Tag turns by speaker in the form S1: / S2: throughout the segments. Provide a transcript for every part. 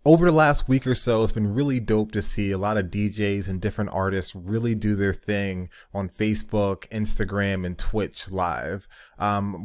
S1: Over the last week or so, it's been really dope to see a lot of DJs and different artists really do their thing on Facebook, Instagram, and Twitch live.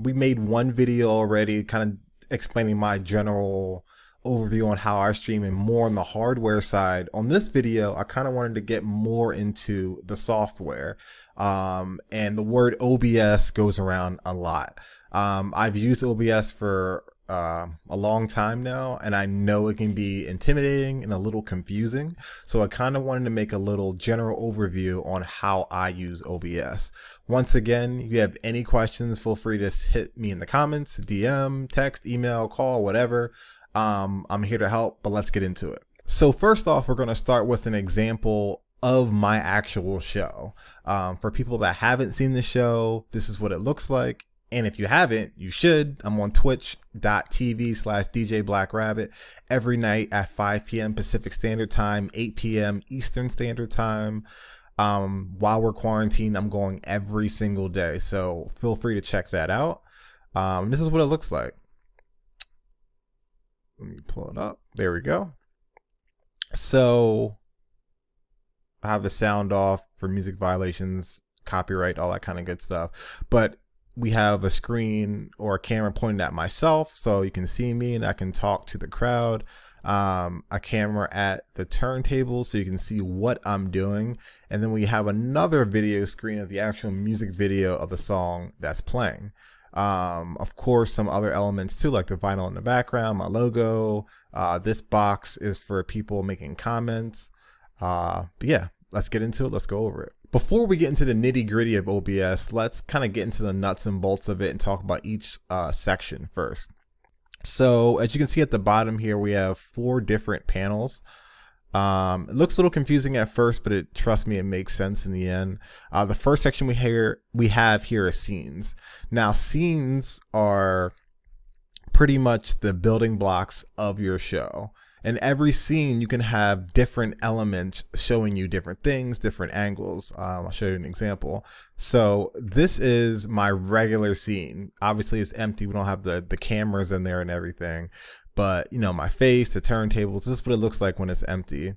S1: We made one video already kind of explaining my general overview on how I stream and more on the hardware side. On this video, I kind of wanted to get more into the software. And the word OBS goes around a lot. I've used OBS for a long time now, and I know it can be intimidating and a little confusing. So I kind of wanted to make a little general overview on how I use OBS. Once again, if you have any questions, feel free to hit me in the comments, DM, text, email, call, whatever. I'm here to help, but let's get into it. So first off, we're going to start with an example of my actual show. For people that haven't seen the show, this is what it looks like. And if you haven't, you should. I'm on twitch.tv/DJ Black Rabbit every night at 5 p.m. Pacific Standard Time, 8 p.m. Eastern Standard Time. While we're quarantined, I'm going every single day. So feel free to check that out. This is what it looks like. Let me pull it up. There we go. So I have the sound off for music violations, copyright, all that kind of good stuff. But we have a screen or a camera pointed at myself so you can see me and I can talk to the crowd. A camera at the turntable so you can see what I'm doing. And then we have another video screen of the actual music video of the song that's playing. Of course, some other elements too, like the vinyl in the background, my logo. This box is for people making comments. But yeah, let's get into it. Let's go over it. Before we get into the nitty gritty of OBS, let's kind of get into the nuts and bolts of it and talk about each section first. So as you can see at the bottom here, we have 4 different panels. It looks a little confusing at first, but trust me, it makes sense in the end. The first section we have here is scenes. Now, scenes are pretty much the building blocks of your show. In every scene, you can have different elements showing you different things, different angles. I'll show you an example. So this is my regular scene. Obviously, it's empty. We don't have the cameras in there and everything. But, you know, my face, the turntables, this is what it looks like when it's empty.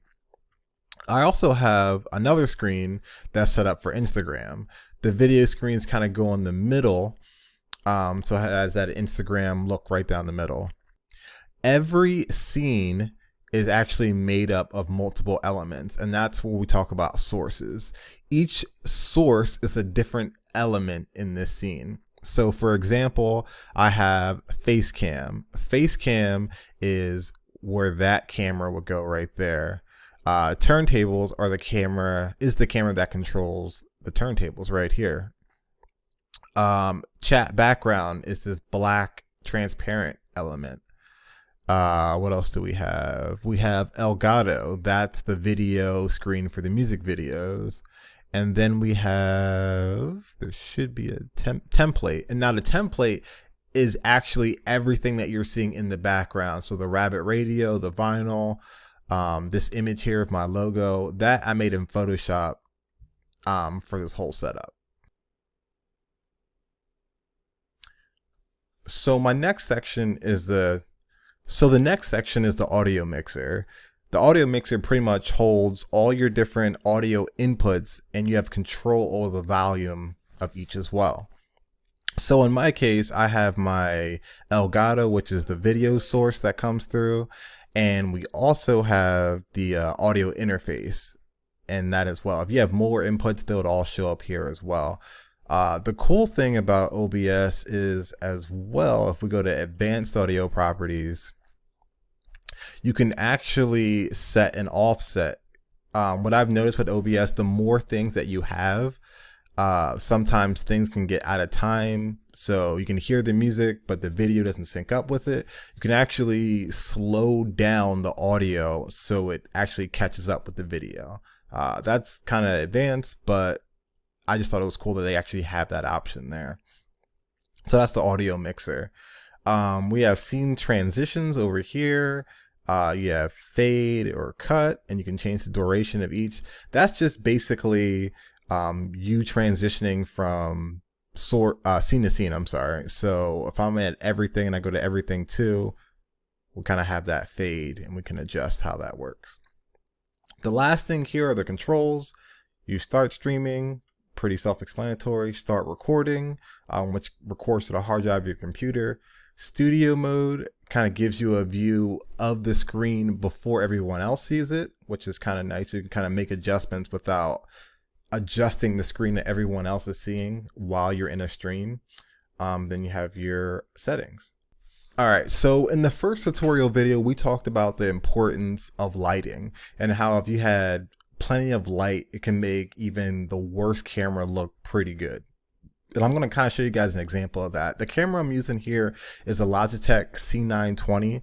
S1: I also have another screen that's set up for Instagram. The video screens kind of go in the middle. So it has that Instagram look right down the middle. Every scene is actually made up of multiple elements, and that's where we talk about sources. Each source is a different element in this scene. So for example, I have face cam. Face cam is where that camera would go right there. Turntables are the camera that controls the turntables right here. Chat background is this black transparent element. What else do we have? We have Elgato. That's the video screen for the music videos. And then we have, there should be a template. And now the template is actually everything that you're seeing in the background. So the Rabbit radio, the vinyl, this image here of my logo, that I made in Photoshop for this whole setup. So my next section is the audio mixer. The audio mixer pretty much holds all your different audio inputs, and you have control over the volume of each as well. So in my case, I have my Elgato, which is the video source that comes through, and we also have the audio interface and that as well. If you have more inputs, they would all show up here as well. The cool thing about OBS is as well, if we go to advanced audio properties, you can actually set an offset. What I've noticed with OBS, the more things that you have, sometimes things can get out of time. So you can hear the music, but the video doesn't sync up with it. You can actually slow down the audio so it actually catches up with the video. That's kind of advanced, but I just thought it was cool that they actually have that option there. So that's the audio mixer. We have scene transitions over here. You have fade or cut, and you can change the duration of each. That's just basically you transitioning from scene to scene. I'm sorry. So if I'm at everything and I go to everything 2, we'll kind of have that fade, and we can adjust how that works. The last thing here are the controls. You start streaming, pretty self-explanatory. Start recording, which records to the hard drive of your computer. Studio mode kind of gives you a view of the screen before everyone else sees it, which is kind of nice. You can kind of make adjustments without adjusting the screen that everyone else is seeing while you're in a stream. Then you have your settings. All right, so in the first tutorial video, we talked about the importance of lighting and how if you had plenty of light, it can make even the worst camera look pretty good. And I'm going to kind of show you guys an example of that. The camera I'm using here is a Logitech C920,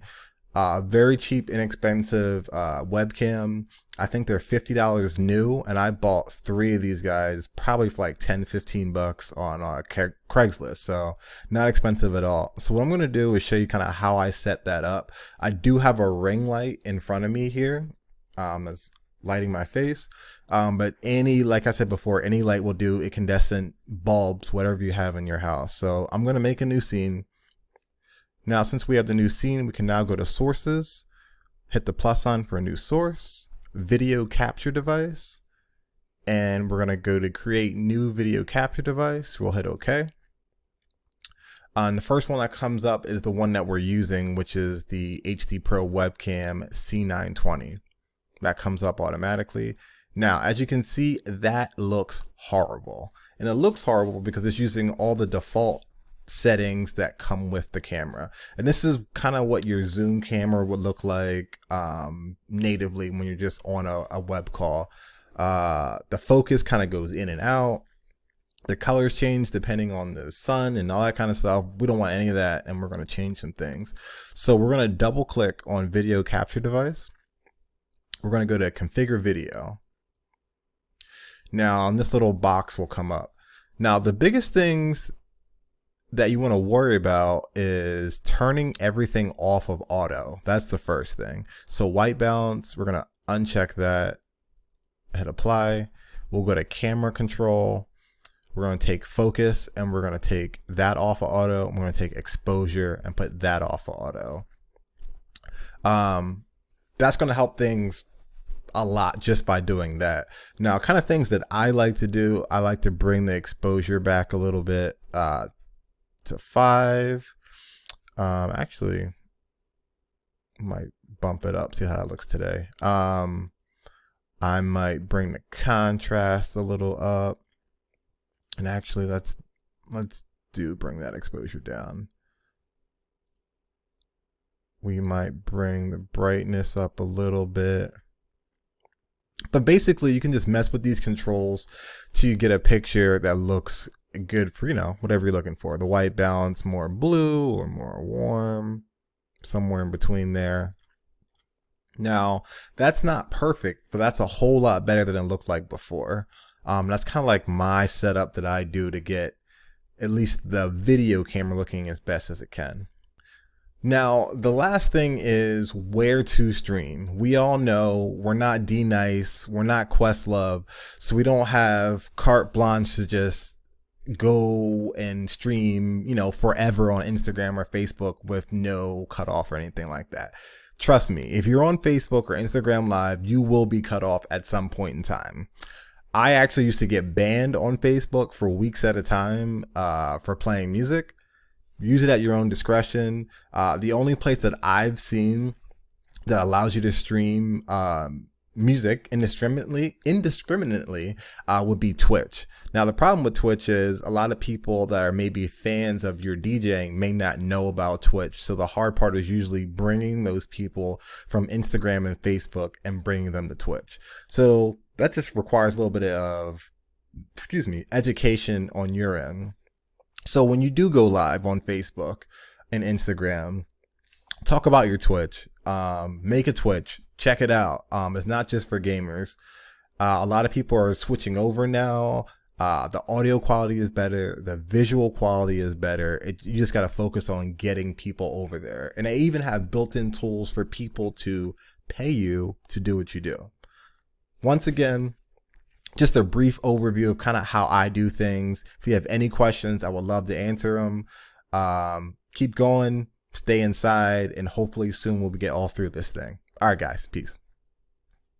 S1: very cheap, inexpensive webcam. I think they're $50 new, and I bought 3 of these guys probably for like 10-15 bucks on Craigslist, so not expensive at all. So what I'm going to do is show you kind of how I set that up. I do have a ring light in front of me here that's lighting my face, but like I said before, any light will do. Incandescent bulbs, whatever you have in your house. So I'm going to make a new scene. Now, since we have the new scene, we can now go to sources, hit the plus sign for a new source, video capture device, and we're going to go to create new video capture device. We'll hit OK. And the first one that comes up is the one that we're using, which is the HD Pro webcam C920. That comes up automatically. Now, as you can see, that looks horrible. And it looks horrible because it's using all the default settings that come with the camera. And this is kind of what your Zoom camera would look like natively when you're just on a web call. The focus kind of goes in and out. The colors change depending on the sun and all that kind of stuff. We don't want any of that, and we're going to change some things. So we're going to double click on video capture device. We're going to go to configure video. Now, this little box will come up. Now, the biggest things that you want to worry about is turning everything off of auto. That's the first thing. So white balance, we're going to uncheck that, hit apply. We'll go to camera control. We're going to take focus, and we're going to take that off of auto. We're going to take exposure and put that off of auto. That's going to help things a lot just by doing that. Now, kind of things that I like to do, I like to bring the exposure back a little bit to 5. Actually, might bump it up, see how it looks today. I might bring the contrast a little up. And actually, let's bring that exposure down. We might bring the brightness up a little bit. But basically, you can just mess with these controls to get a picture that looks good for, whatever you're looking for. The white balance, more blue or more warm, somewhere in between there. Now, that's not perfect, but that's a whole lot better than it looked like before. That's kind of like my setup that I do to get at least the video camera looking as best as it can. Now, the last thing is where to stream. We all know we're not D-Nice, we're not Questlove, so we don't have carte blanche to just go and stream, forever on Instagram or Facebook with no cutoff or anything like that. Trust me, if you're on Facebook or Instagram Live, you will be cut off at some point in time. I actually used to get banned on Facebook for weeks at a time for playing music. Use it at your own discretion. The only place that I've seen that allows you to stream music indiscriminately would be Twitch. Now, the problem with Twitch is a lot of people that are maybe fans of your DJing may not know about Twitch. So the hard part is usually bringing those people from Instagram and Facebook and bringing them to Twitch. So that just requires a little bit of, education on your end. So when you do go live on Facebook and Instagram, talk about your Twitch, make a Twitch, check it out. It's not just for gamers. A lot of people are switching over now. The audio quality is better. The visual quality is better. You just got to focus on getting people over there. And I even have built-in tools for people to pay you to do what you do. Once again, just a brief overview of kind of how I do things. If you have any questions, I would love to answer them. Keep going. stay inside, and hopefully soon we'll get all through this thing. All right, guys. Peace.